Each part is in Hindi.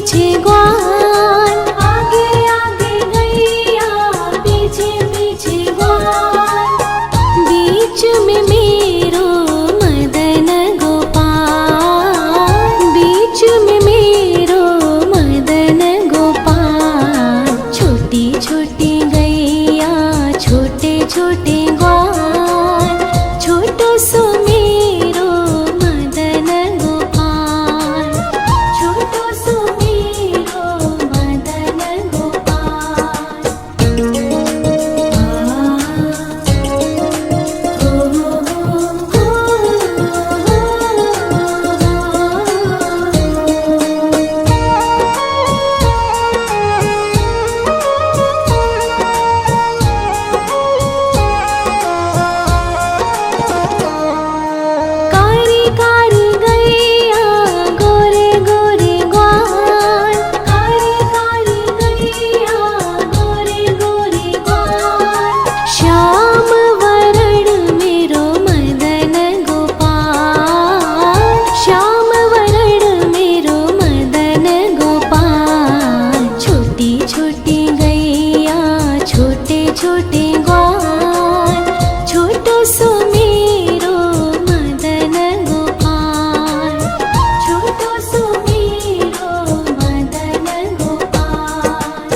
पीछे ग्वाल, आगे आगे गैया पीछे पीछे ग्वाल, बीच में मेरो मदन गोपाल, बीच में मेरो मदन गोपाल। छोटी छोटी गैया छोटे छोटे ग्वाल, छोटो सो मेरो मदन गोपाल, छोटो सो मेरो मदन गोपाल। कारी कारी गैया गोरे गोरे ग्वाल, कारी कारी गैया गोरे गोरे ग्वाल, श्याम वरण मेरो मदन गोपाल, श्याम वरण मेरो मदन गोपाल। छोटी छोटी गैया छोटे छोटे ग्वाल, छोटो सो मेरो मदन गोपाल, छोटो सो मेरो मदन गोपाल।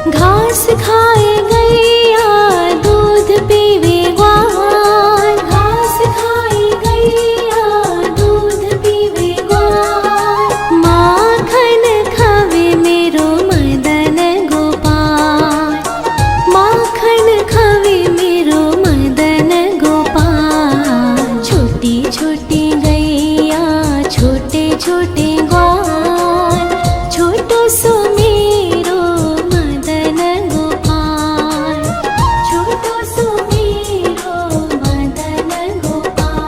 घास खाए गैया दूध पीवे ग्वाल, घास खाए गैया दूध पीवे ग्वाल, माखन खावे मेरो मदन गोपाल, माखन खावे मेरो मदन गोपाल। छोटी छोटी गैया छोटे छोटे ग्वाल, छोटो सो मेरो मदन गोपाल, छोटो सो मेरो मदन गोपाल।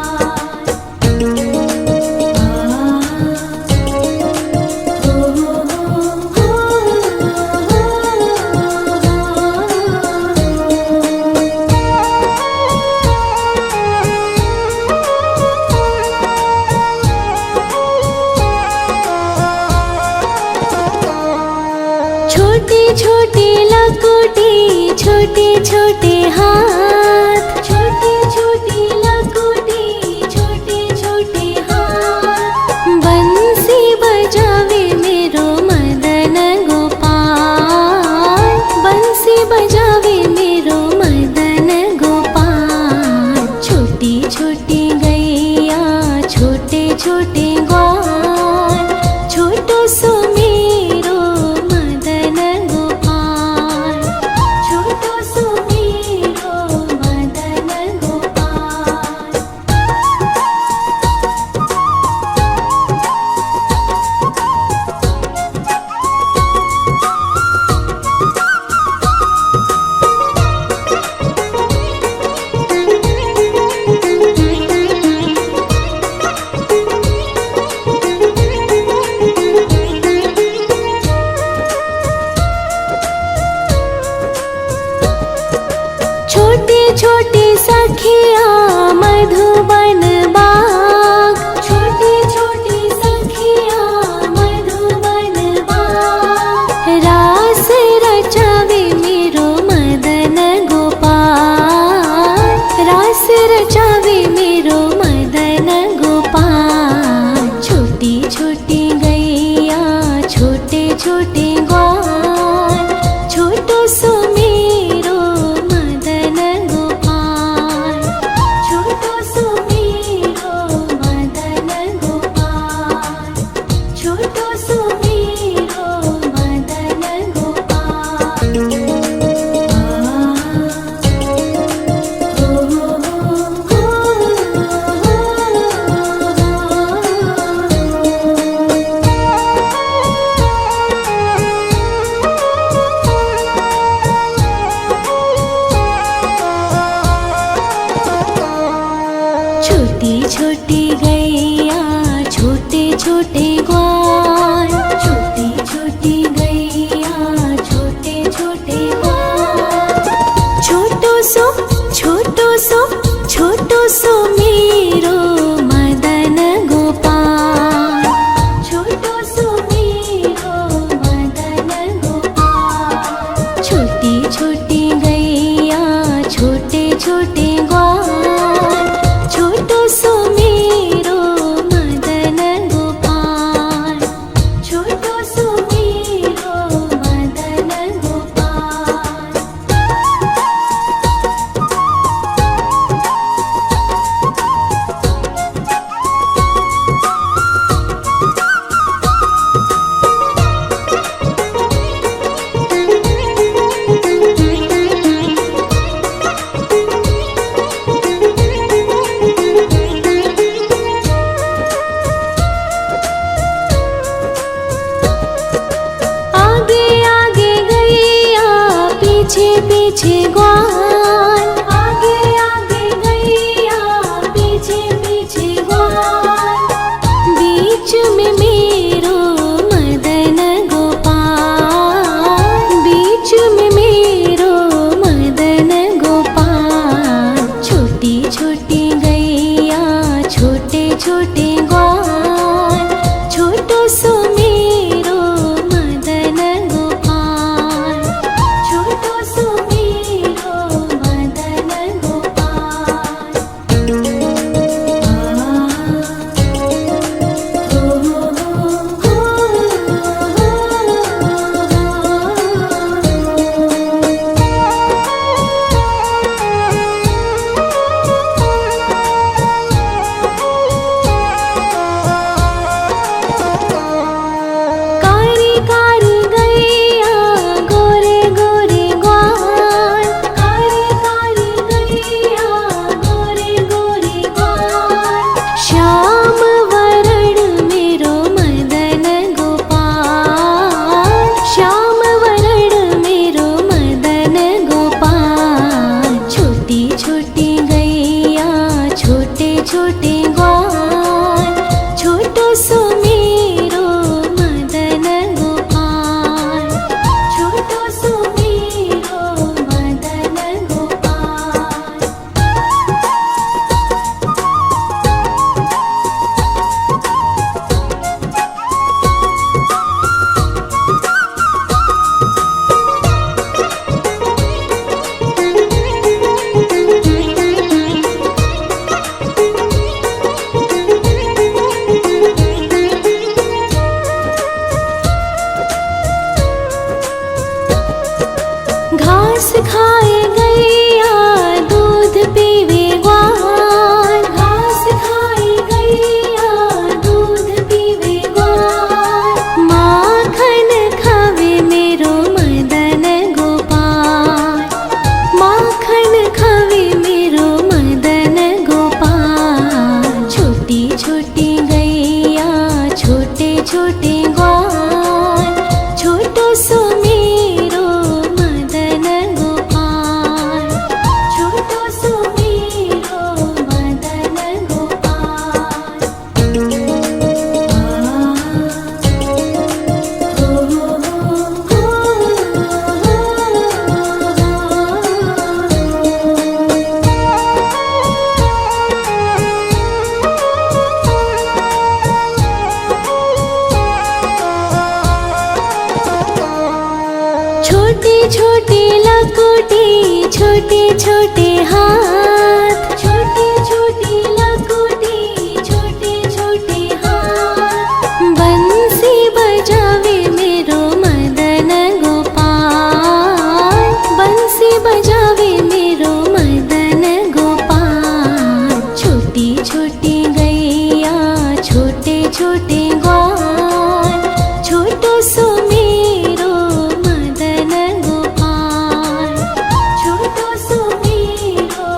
छोटी छोटी लकुटी छोटे छोटे हाथ, छोटी छोटी लकुटी छोटे छोटे हाथ, बंसी बजावे मेरो मदन गोपाल, बंसी बजावे मेरो मदन गोपाल। छोटी छोटी गैया छोटे छोटे ग्वाल, छोटो सो मेरो मदन गोपाल, छोटो सो मेरो मदन गोपाल। छोटी छोटी सखिया मधुबन बाग, छोटी छोटी सखिया मधुबन बाग, रास रचावे मेरो मदन गोपाल, रास रचावे मेरो मदन गोपाल। छोटी छोटी गैया छोटे छोटे ग्वाल, छोटो सो मेरो मदन गोपाल, छोटो सो मेरो पीछे ग्वाल, आगे आगे गैया पीछे पीछे ग्वाल, बीच में मेरो मदन गोपाल, बीच में मेरो मदन गोपाल। छोटी छोटी गैया छोटे छोटे ग्वाल, छोटो सो मेरो मदन गोपाल, छोटो सो मेरो मदन गोपाल। कारी कारी गैया गोरे गोरे ग्वाल, कारी कारी गैया गोरे गोरे ग्वाल। श्याम वरण मेरो मदन गोपाल, श्याम वरण मेरो मदन गोपाल। छोटी छोटी गैया छोटे छोटे ग्वाल, छोटो सो मेरो मदन गोपाल, छोटो सो मेरो मदन गोपाल। घास खाए गैया दूध पीवे ग्वाल, घास खाए गैया दूध पीवे ग्वाल। माखन खावे मेरो मदन गोपाल, माखन खावे मेरो मदन गोपाल। छोटी छोटी गैया छोटे छोटे ग्वाल, छोटो सो मेरो मदन गोपाल, छोटो सो मेरो मदन गोपाल। छोटी छोटी लकुटी छोटे छोटे हाथ, छोटी छोटी लकुटी छोटे छोटे हाथ। बंसी बजावे मेरो मदन गोपाल, बंसी बजावे मेरो मदन गोपाल। छोटी छोटी गैया छोटे छोटे ग्वाल, छोटो सो मेरो मदन गोपाल, छोटो सो मेरो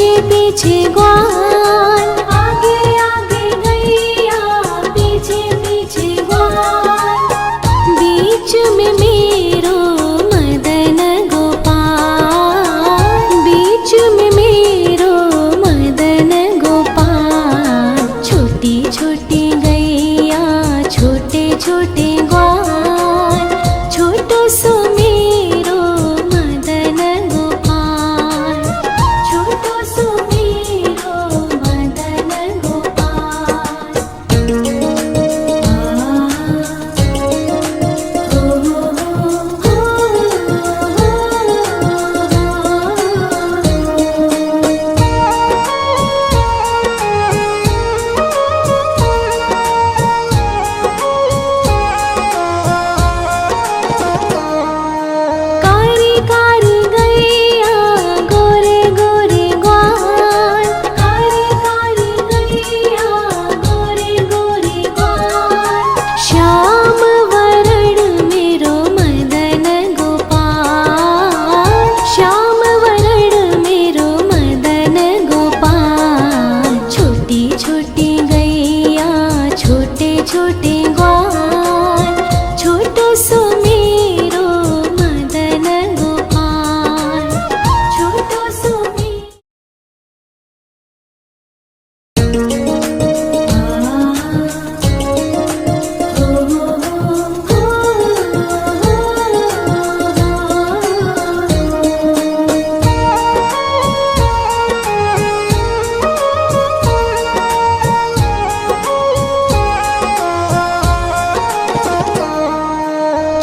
पीछे पीछे ग्वाल, आगे आगे गैया पीछे पीछे ग्वाल, बीच में मेरो मदन गोपाल, बीच में मेरो मदन गोपाल। छोटी छोटी गैया छोटे छोटे ग्वाल, छोटो सो मेरो मदन गोपाल, छोटो सो मेरो मदन गोपाल। कारी कारी गैया गोरे गोरे ग्वाल, कारी कारी गैया गोरे गोरे ग्वाल, श्याम वरण मेरो मदन गोपाल, श्याम वरण मेरो मदन गोपाल। छोटी छोटी गैया छोटे छोटे ग्वाल, छोटो सो मेरो मदन गोपाल, छोटो सो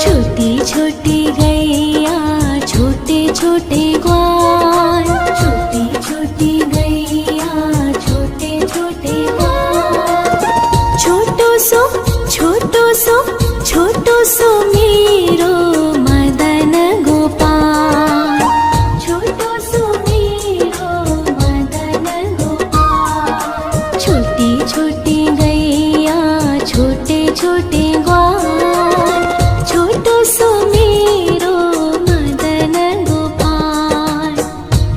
छोटी छोटी गैया छोटे छोटे ग्वाल, छोटी छोटी गैया छोटे छोटे ग्वाल, छोटो सो छोटो सो मेरो मदन गोपाल, छोटो सो मेरो मदन गोपाल। छोटी छोटी गैया छोटे छोटे ग्वाल, छोटो सो मेरो मदन गोपाल,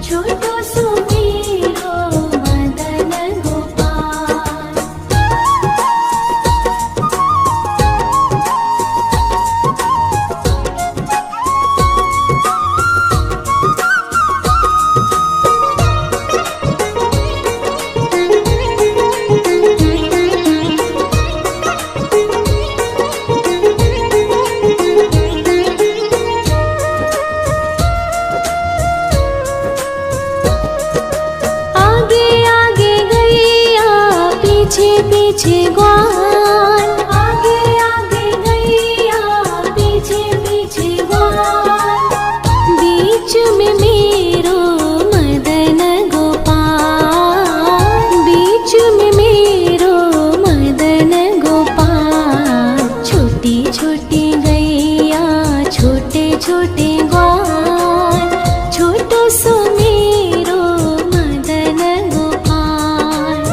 छोटो सो मेरो मदन गोपाल। आगे आगे गैया पीछे पीछे ग्वाल, आगे आगे गैया पीछे पीछे ग्वाल, बीच में मेरो मदन गोपाल, बीच में मेरो मदन गोपाल। छोटी छोटी गैया छोटे छोटे ग्वाल, छोटो सो मेरो मदन गोपाल,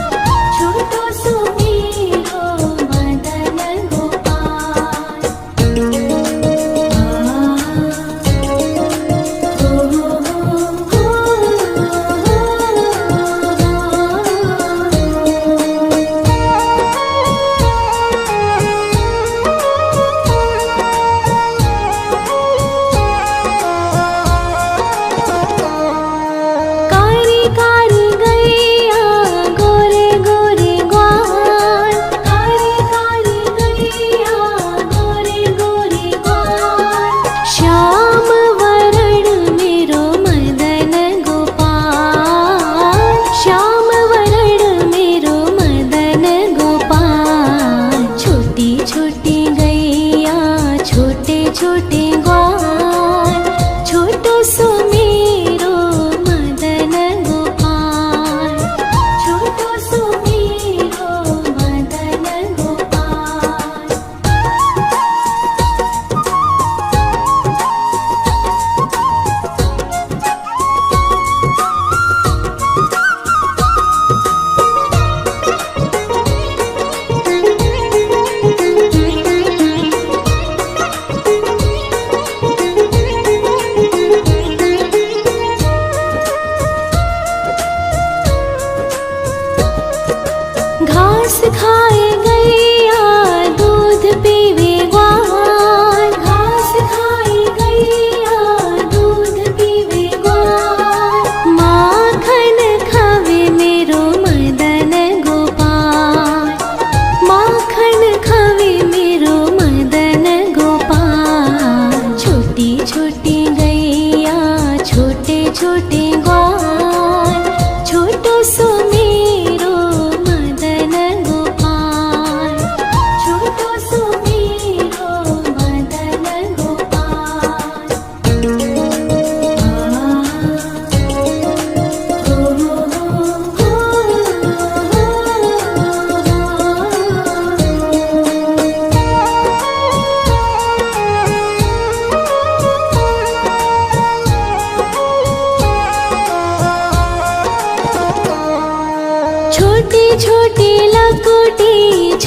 छोटो सो मेरो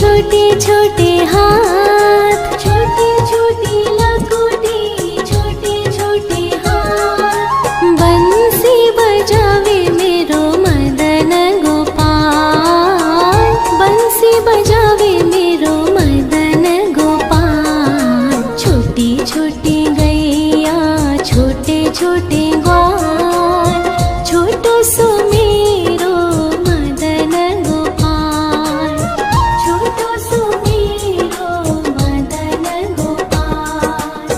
छोटे छोटे हाथ, छोटी छोटी लकोटी, छोटे छोटे हाथ। बंसी बजावे मेरो मदन गोपाल, बंसी बजावे मेरो मदन गोपाल। छोटी छोटी गैया, छोटे छोटे ग्वाल, छोटो सो मेरो मदन गोपाल, छोटो सो मेरो मदन गोपाल।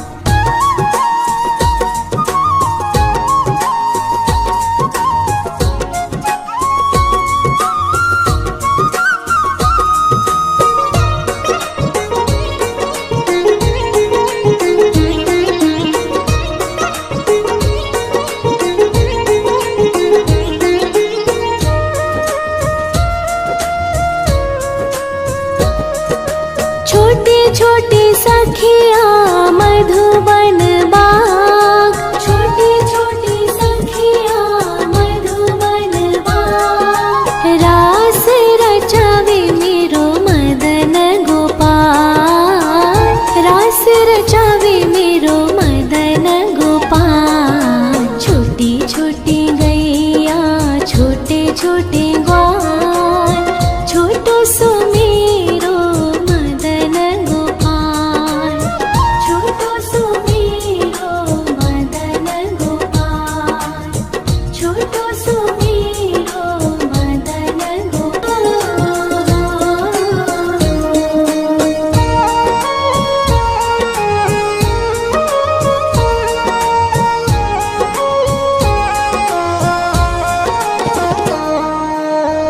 छोटे छोटे सखिया मधुबन बाग, छोटे छोटे सखिया मधुबन बाग। रास रचावे मेरो मदन गोपाल, रास रचावे मेरो मदन गोपाल। छोटी छोटी गैया, छोटे छोटे ग्वाल, छोटो सो मेरो मदन गोपाल, छोटो सो मेरो मदन गोपाल, छोटो सो मेरो मदन गोपाल।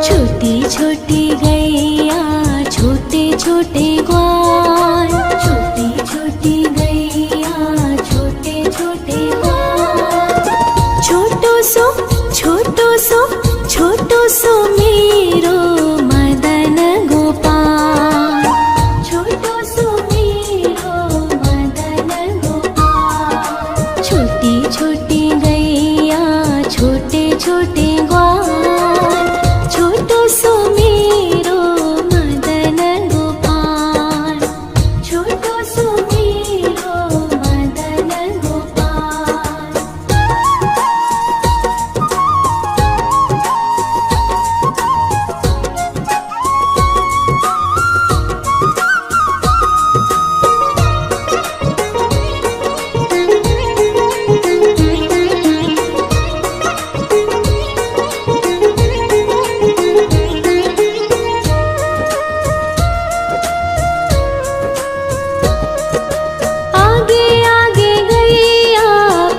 छोटी छोटी गैया, छोटे छोटे ग्वाल, छोटी छोटी गैया, छोटे छोटे ग्वाल। छोटो सो छोटो सो मेरो मदन गोपाल, छोटो सो मेरो मदन गोपाल। छोटी छोटी गैया, छोटे छोटे ग्वाल, छोटो सो मेरो मदन गोपाल, छोटो सो मेरो मदन गोपाल। आगे आगे गैया,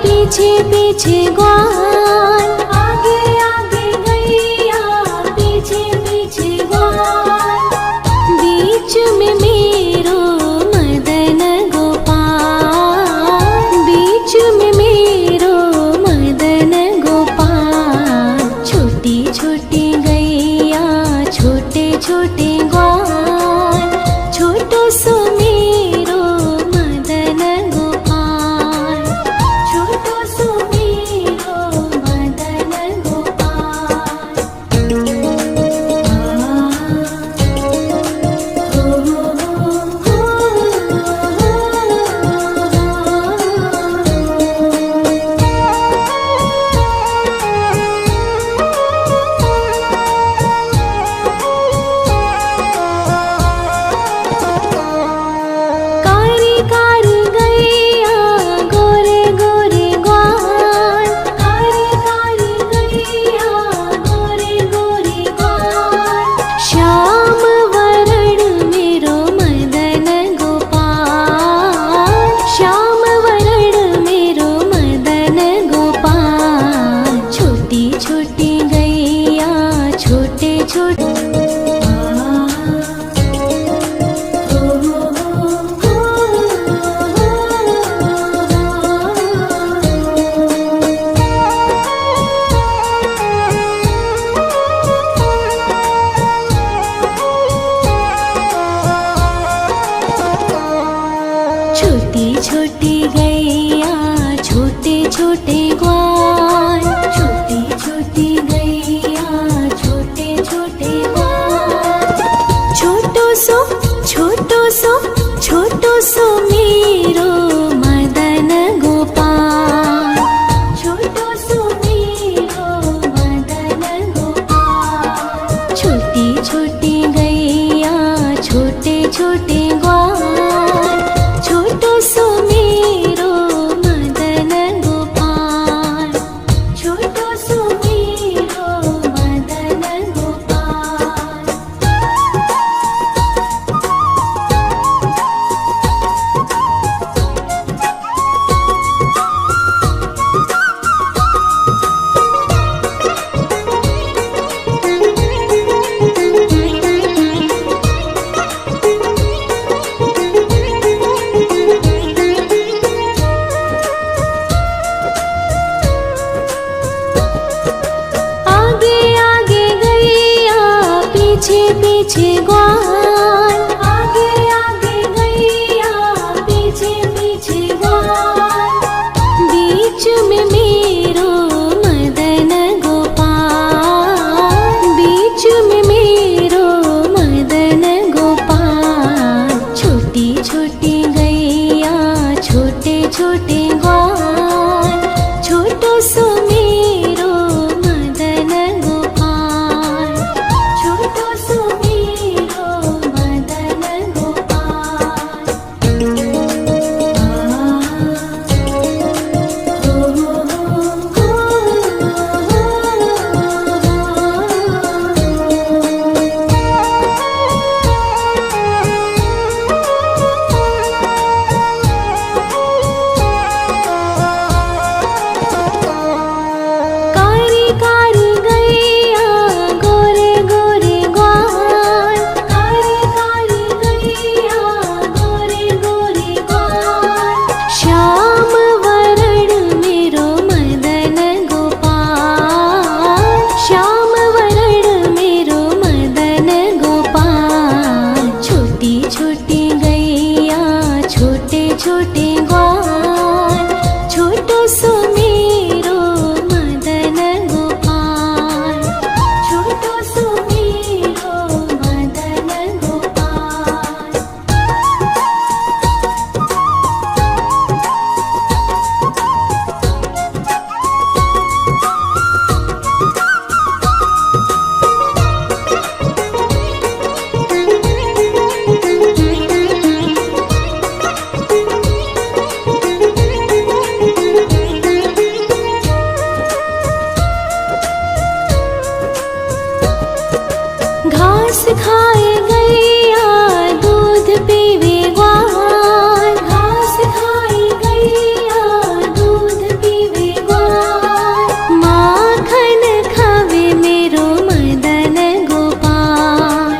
पीछे पीछे ग्वाल, आगे आगे गैया, पीछे पीछे ग्वाल। बीच में मेरो मदन गोपाल, बीच में मेरो मदन गोपाल। छोटी छोटी गैया, छोटे छोटे ग्वाल, छोटो सो मेरो मदन गोपाल, छोटो सो मेरो मदन गोपाल। कारी कारी गैया, गोरे गोरे ग्वाल, कारी कारी गैया, गोरे गोरे ग्वाल। श्याम वरण मेरो मदन गोपाल, श्याम वरण मेरो मदन गोपाल। छोटी छोटी गैया, छोटे छोटे छोटी छोटी गैया, छोटे छोटे ग्वाल, छोटी छोटी गैया, छोटे छोटे ग्वाल। छोटो सो सो मेरो मदन गोपाल, छोटो सो मेरो मदन गोपाल। छोटी छोटी गैया छोटे छोटे ग्वाल, छोटो सो मेरो मदन गोपाल, छोटो सो मेरो मदन गोपाल। आगे आगे गैया पीछे पीछे ग्वाल, आगे आगे गैया पीछे पीछे ग्वाल। बीच में मेरो मदन गोपाल, बीच में मेरो मदन गोपाल। छोटी छोटी गैया छोटे छोटे ग्वाल, छोटो सो मेरो मदन गोपाल, छोटो सो मेरो मदन गोपाल। कारी कारी गैया गोरे गोरे ग्वाल, कारी कारी गैया गोरे गोरे ग्वाल। श्याम वरण मेरो मदन गोपाल, श्याम वरण मेरो मदन गोपाल। छोटी छोटी गैया छोटे छोटे ग्वाल, छोटो सो मेरो मदन गोपाल, छोटो सो मेरो मदन गोपाल। घास खाए गैया दूध पीवे ग्वाल, घास खाए गैया दूध पीवे ग्वाल। माखन खावे मेरो मदन गोपाल,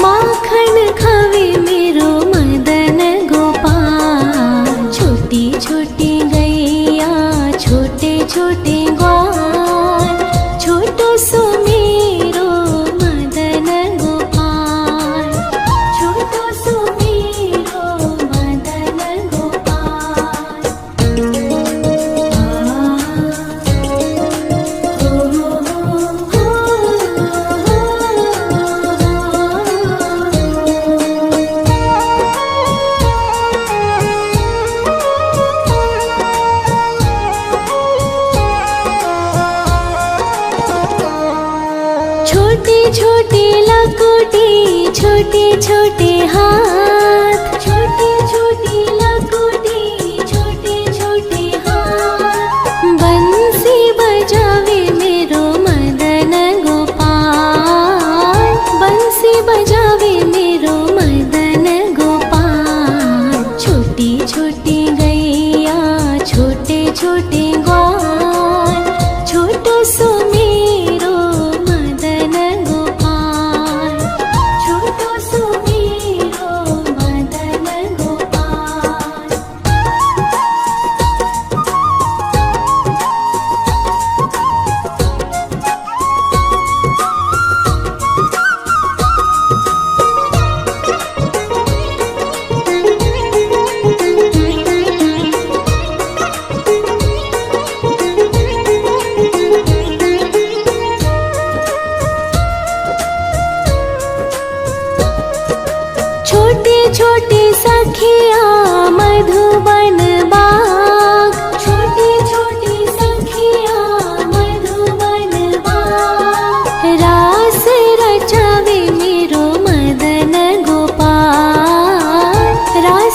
माखन खावे मेरो मदन गोपाल। छोटी छोटी गैया छोटे छोटे ग्वाल, छोटो सो मेरो मदन गोपाल, छोटो सो मेरो मदन गोपाल। छोटी छोटी लकुटी छोटे छोटे हाथ, छोटी छोटी लकुटी छोटे छोटे हाथ। बंसी बजावे मेरो मदन गोपाल, बंसी बजावे मेरो मदन गोपाल। छोटी छोटी गैया छोटे छोटे ग्वाल, छोटो सो मेरो मदन गोपाल, छोटो सो मेरो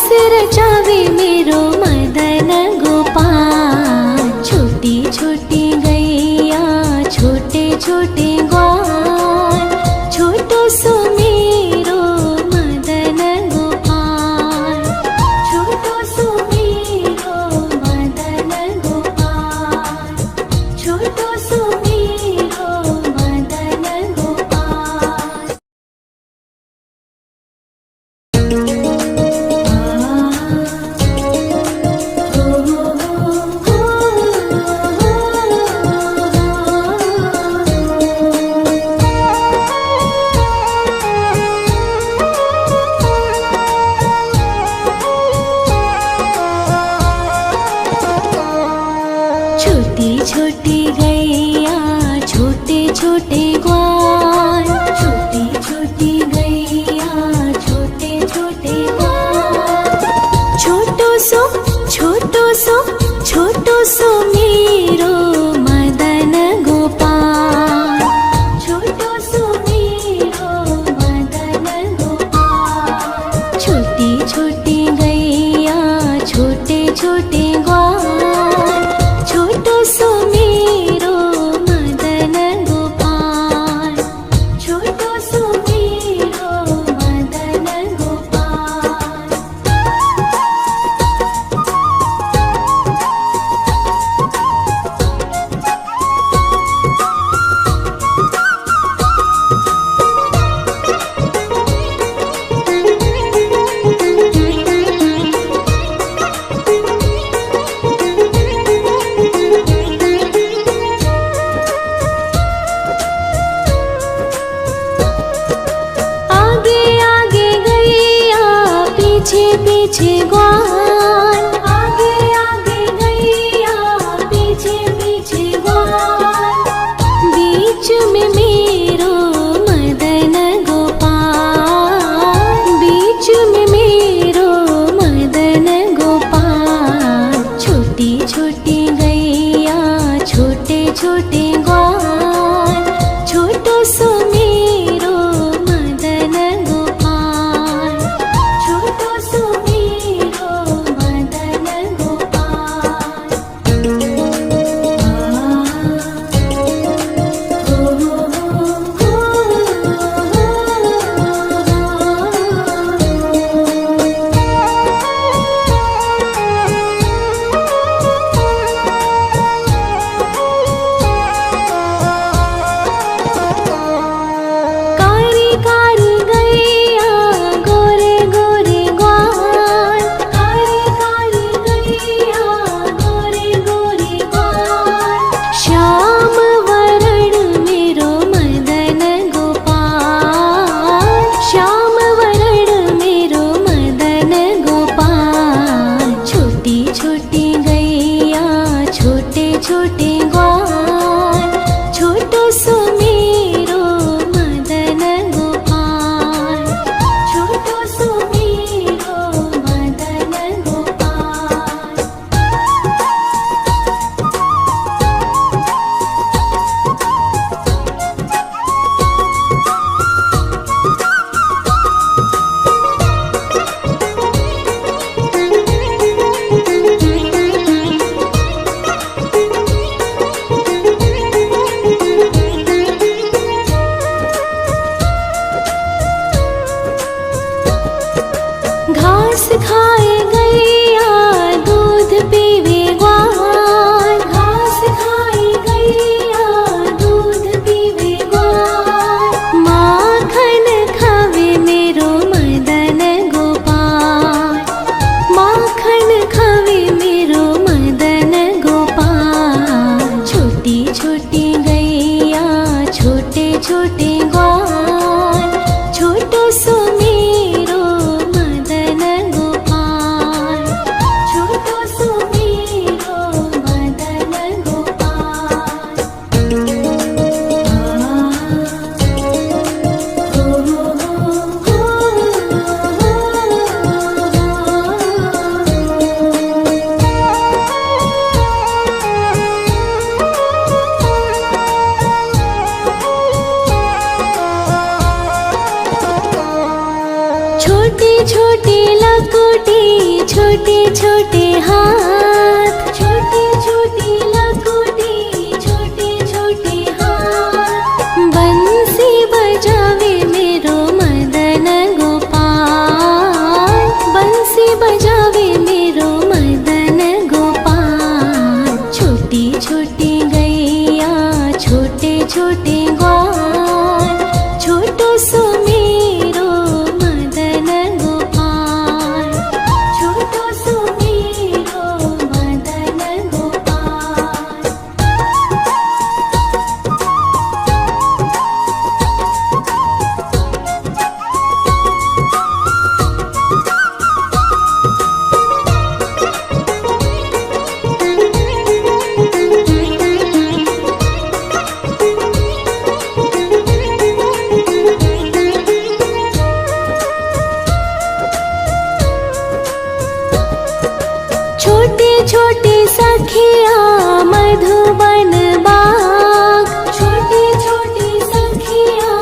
से रचावे मेरो मदन गोपाल। छोटी छोटी गैया छोटे छोटे ग्वाल, छोटो सो मेरो मदन गोपाल। छोटो सो मेरो मदन गोपाल, छोटो सो मेरो मदन गोपाल। छोटी छोटी गैया छोटे छोटे ग्वाल, छोटी छोटी गैया छोटे छोटे ग्वाल। छोटो सो छोटो सो मेरो मदन गोपाल। छोटो सो मेरो मदन गोपाल। छोटी छोटी गैया छोटे छोटे ग्वाल, छोटो सो मेरो मदन गोपाल। छोटो सो मेरो मदन गोपाल। आगे आगे गैया पीछे पीछे ग्वाल। आगे आगे गैया पीछे पीछे ग्वाल। बीच में मेरो मदन गोपाल। बीच में मेरो मदन गोपाल। छोटी छोटी गैया छोटे छोटे ग्वाल, छोटो सो मेरो मदन गोपाल। छोटो सो मेरो मदन गोपाल। कारी कारी गैया गोरे गोरे ग्वाल। कारी कारी गैया गोरे गोरे ग्वाल। श्याम वरण मेरो मदन गोपाल। श्याम वरण मेरो मदन गोपाल। छोटी छोटी गैया छोटे छोटे ग्वाल, छोटो सो मेरो मदन गोपाल। छोटो सो मेरो मदन गोपाल। घास खाए गैया दूध पीवे ग्वाल। घास खाए गैया दूध पीवे ग्वाल। माखन खावे मेरो मदन गोपाल। माखन खावे मेरो मदन गोपाल। छोटी छोटी गैया छोटे छोटे ग्वाल, छोटो सो मेरो मदन गोपाल। छोटो सो छोटे छोटे हाथ, छोटे छोटे लकोटी, छोटे छोटे हाथ। बंसी बजावे मेरो मदन गोपाल, बंसी बजावे मेरो मदन गोपाल। छोटी छोटी गैया, छोटे छोटे ग्वाल, छोटो सो मेरो मदन गोपाल, छोटो सो मेरो मदन गोपाल। छोटे छोटे सखिया मधुबन बाग, छोटे छोटे सखिया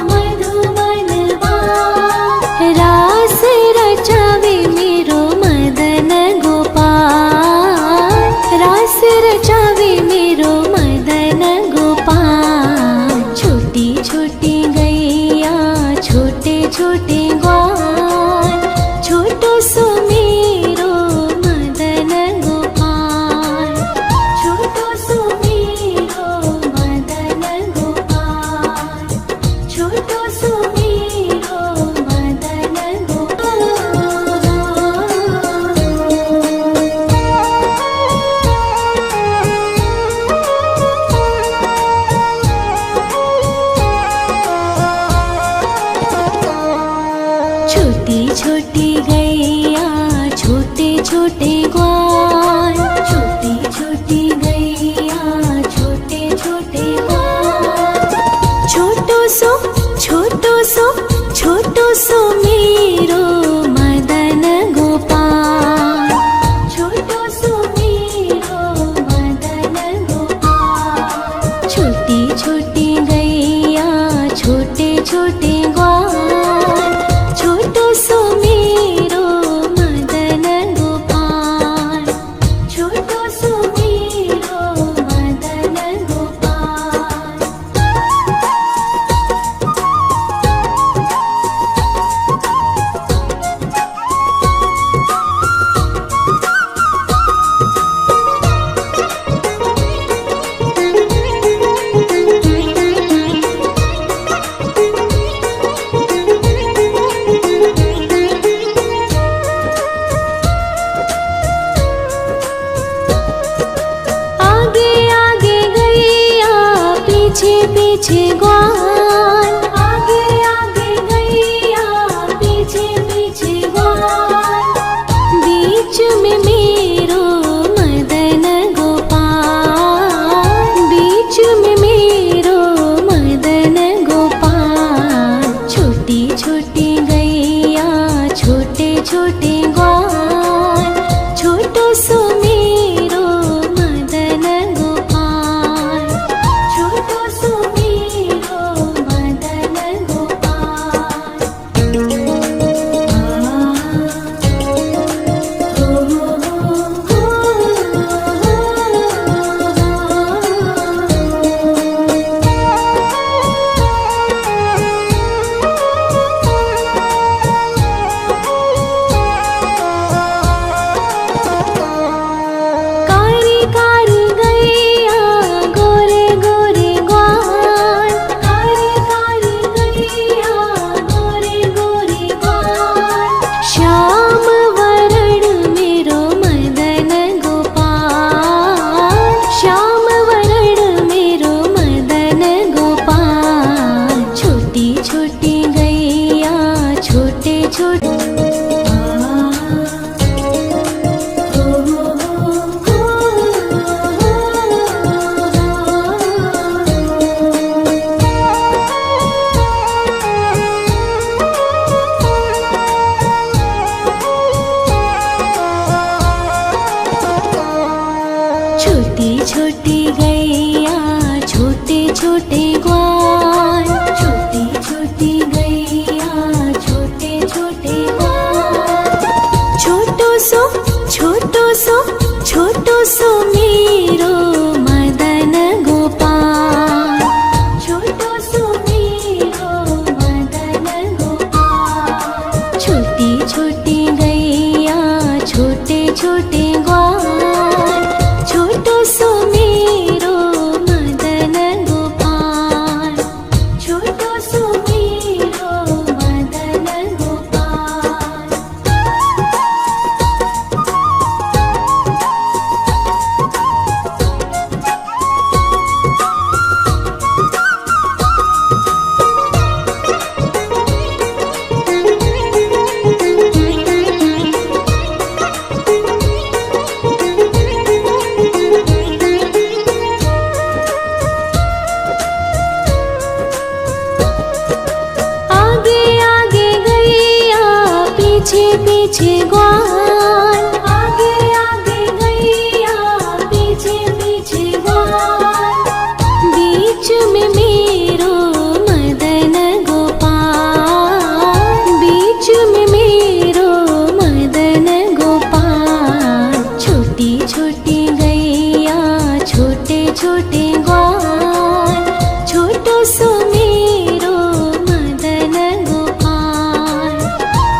मधुबन बाग। रास रचावे मेरो मदन गोपाल, रास रचावे मेरो मदन गोपाल। छोटी छोटी गैया, छोटे छोटे ग्वाल, छोटो सो मेरो मदन गोपाल, छोटो सो मेरो मदन गोपाल, छोटो सो मेरो मदन गोपाल। छोटी छोटी गैया, छोटे छोटे ग्वाल, छोटी छोटी गैया, छोटे छोटे ग्वाल। छोटो सो छोटो सो मेरो मदन गोपाल, छोटो सो मेरो मदन गोपाल। छोटी छोटी गैया, छोटे छोटे ग्वाल, छोटो सो मेरो मदन गोपाल, छोटो सो मेरो मदन गोपाल। आगे आगे गैया, पीछे पीछे ग्वाल, आगे आगे गैया, पीछे पीछे ग्वाल। बीच में मेरो मदन गोपाल, बीच में मेरो मदन गोपाल। छोटी छोटी गैया, छोटे छोटे ग्वाल, छोटो सो मेरो मदन गोपाल, छोटो सो मेरो मदन गोपाल। कारी कारी गैया, गोरे गोरे ग्वाल, कारी कारी गैया, गोरे गोरे ग्वाल। श्याम वरण मेरो मदन गोपाल, श्याम वरण मेरो मदन गोपाल। छोटी छोटी गैया, छोटे छोटे छोटी छोटी गैया, छोटे छोटे ग्वाल, छोटी छोटी गैया, छोटे छोटे ग्वाल। छोटो सो छोटो सो मेरो मदन गोपाल, छोटो सो मेरो मदन गोपाल। छोटी छोटी गैया छोटे छोटे ग्वाल, छोटो सो मेरो मदन गोपाल, छोटो सो मेरो मदन गोपाल। पीछे पीछे ग्वाल, आगे आगे गैया पीछे पीछे ग्वाल। बीच में मेरो मदन गोपाल, बीच में मेरो मदन गोपाल। छोटी छोटी गैया छोटे छोटे ग्वाल, छोटो सो मेरो मदन गोपाल,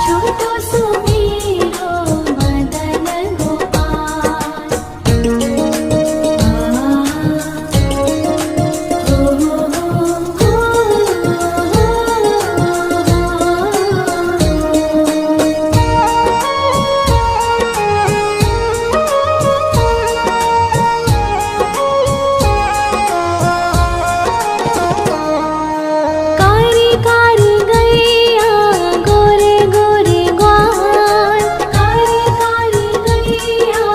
छोटो सो मेरो मदन गोपाल। कारी कारी गैया गोरे गोरे ग्वाल, कारी कारी गैया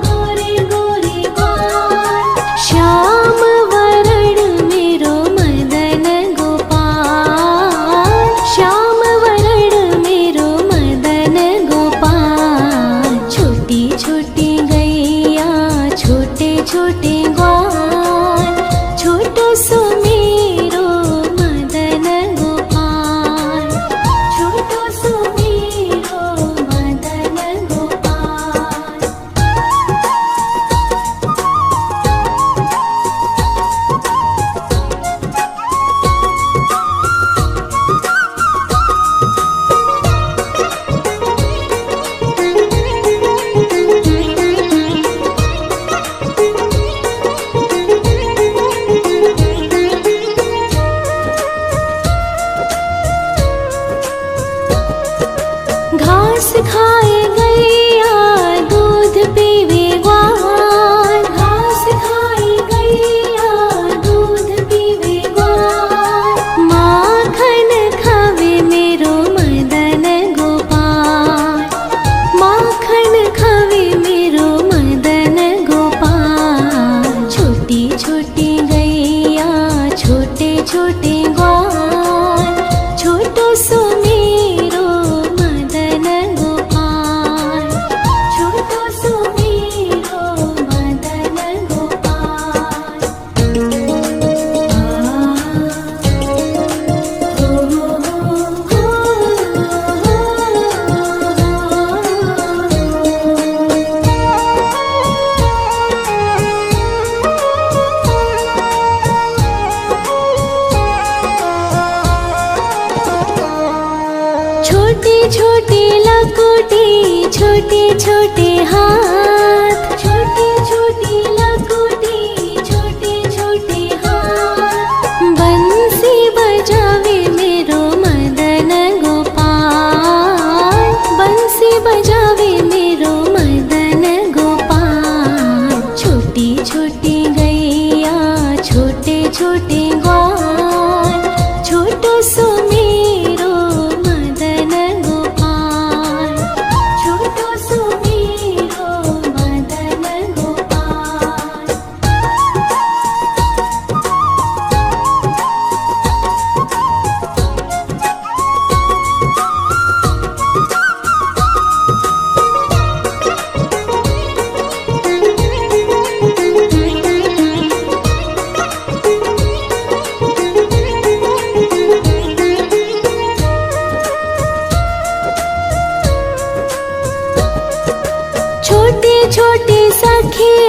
गोरे गोरे ग्वाल। श्याम वरण मेरो मदन गोपाल, श्याम वरण मेरो मदन गोपाल। छोटी छोटी गैया छोटे छोटे ग्वाल, छोटो सो मेरो मदन गोपाल, छोटो सो मेरो मदन गोपाल। घास खाए गैया दूध पीवे ग्वाल, घास खाए गैया दूध पीवे ग्वाल। माखन खावे मेरो मदन गोपाल, माखन खावे मेरो मदन गोपाल। छोटी छोटी गैया छोटे छोटे ग्वाल, छोटो सो मेरो मदन गोपाल, छोटो सो मेरो मदन गोपाल। छोटी छोटी लकुटी छोटे छोटे हाथ, छोटी छोटी लकुटी छोटे छोटे हाथ। बंसी बजावे मेरो मदन गोपाल, बंसी बजावे मेरो मदन गोपाल। छोटी छोटी गैया छोटे छोटे ग्वाल, छोटो सो मेरो मदन गोपाल, छोटो सो मेरो मदन गोपाल। छोटी छोटी सखिया